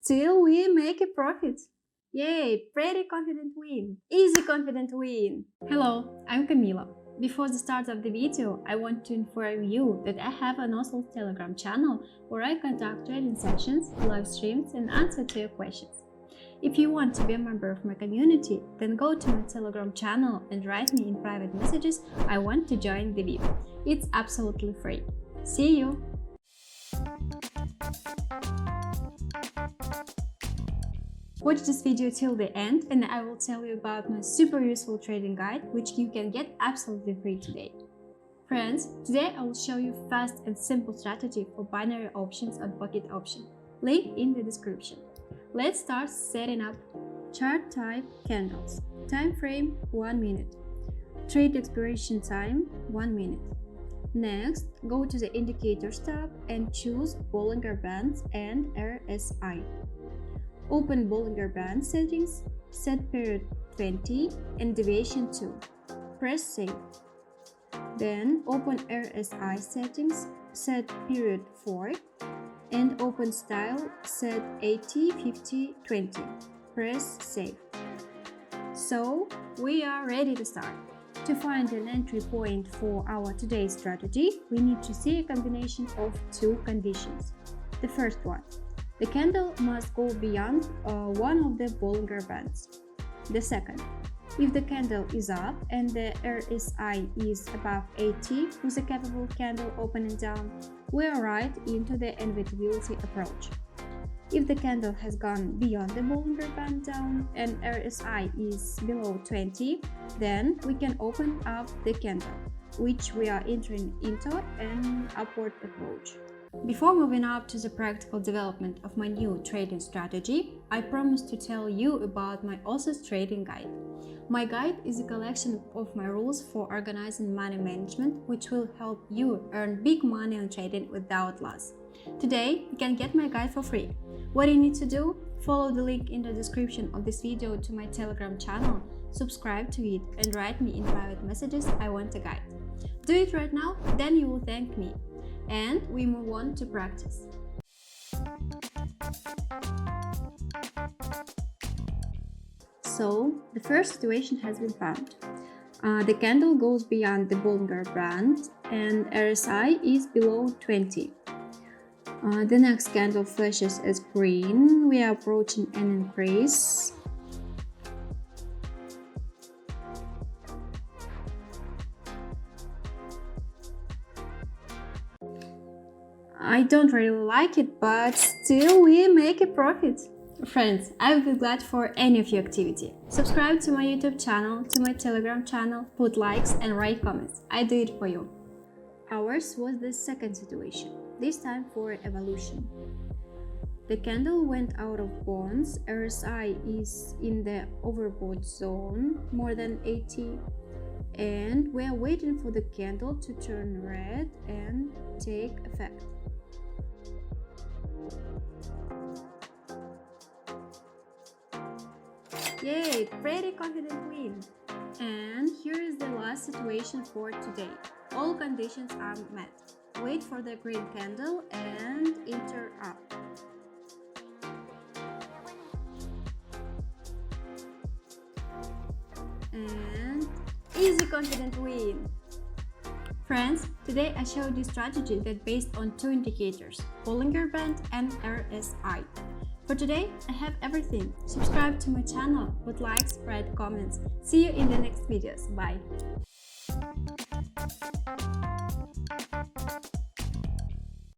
Still we make a profit. Yay, pretty confident win. Easy confident win. Hello, I'm Camila. Before the start of the video, I want to inform you that I have an awesome Telegram channel where I conduct trading sessions, live streams and answer to your questions. If you want to be a member of my community, then go to my Telegram channel and write me in private messages I want to join the VIP. It's absolutely free. See you! Watch this video till the end and I will tell you about my super useful trading guide which you can get absolutely free today. Friends, today I will show you fast and simple strategy for binary options on pocket option. Link in the description. Let's start setting up. Chart type candles. Time frame 1 minute. Trade expiration time 1 minute. Next, go to the Indicators tab and choose Bollinger Bands and RSI. Open Bollinger Band settings, set period 20 and deviation 2. Press Save. Then open RSI settings, set period 4 and open style, set 80, 50, 20. Press Save. So, we are ready to start. To find an entry point for our today's strategy, we need to see a combination of two conditions. The first one, the candle must go beyond one of the Bollinger Bands. The second, if the candle is up and the RSI is above 80 with a capable candle opening down, we are right into the inevitability approach. If the candle has gone beyond the Bollinger Band down and RSI is below 20, then we can open up the candle, which we are entering into an upward approach. Before moving up to the practical development of my new trading strategy, I promised to tell you about my awesome trading guide. My guide is a collection of my rules for organizing money management, which will help you earn big money on trading without loss. Today, you can get my guide for free. What you need to do? Follow the link in the description of this video to my Telegram channel, subscribe to it and write me in private messages I want a guide. Do it right now, then you will thank me. And we move on to practice. So, the first situation has been found. The candle goes beyond the Bollinger Band and RSI is below 20. The next candle flashes as green. We are approaching an increase. I don't really like it, but still we make a profit. Friends, I would be glad for any of your activity. Subscribe to my YouTube channel, to my Telegram channel, put likes and write comments. I do it for you. Ours was the second situation, this time for evolution. The candle went out of bonds, RSI is in the overbought zone, more than 80, and we are waiting for the candle to turn red and take effect. Yay, pretty confident win! And here is the last situation for today. All conditions are met. Wait for the green candle and enter up. And easy confident win! Friends, today I showed you strategy that based on two indicators, Bollinger Band and RSI. For today, I have everything. Subscribe to my channel, put likes, write comments. See you in the next videos. Bye!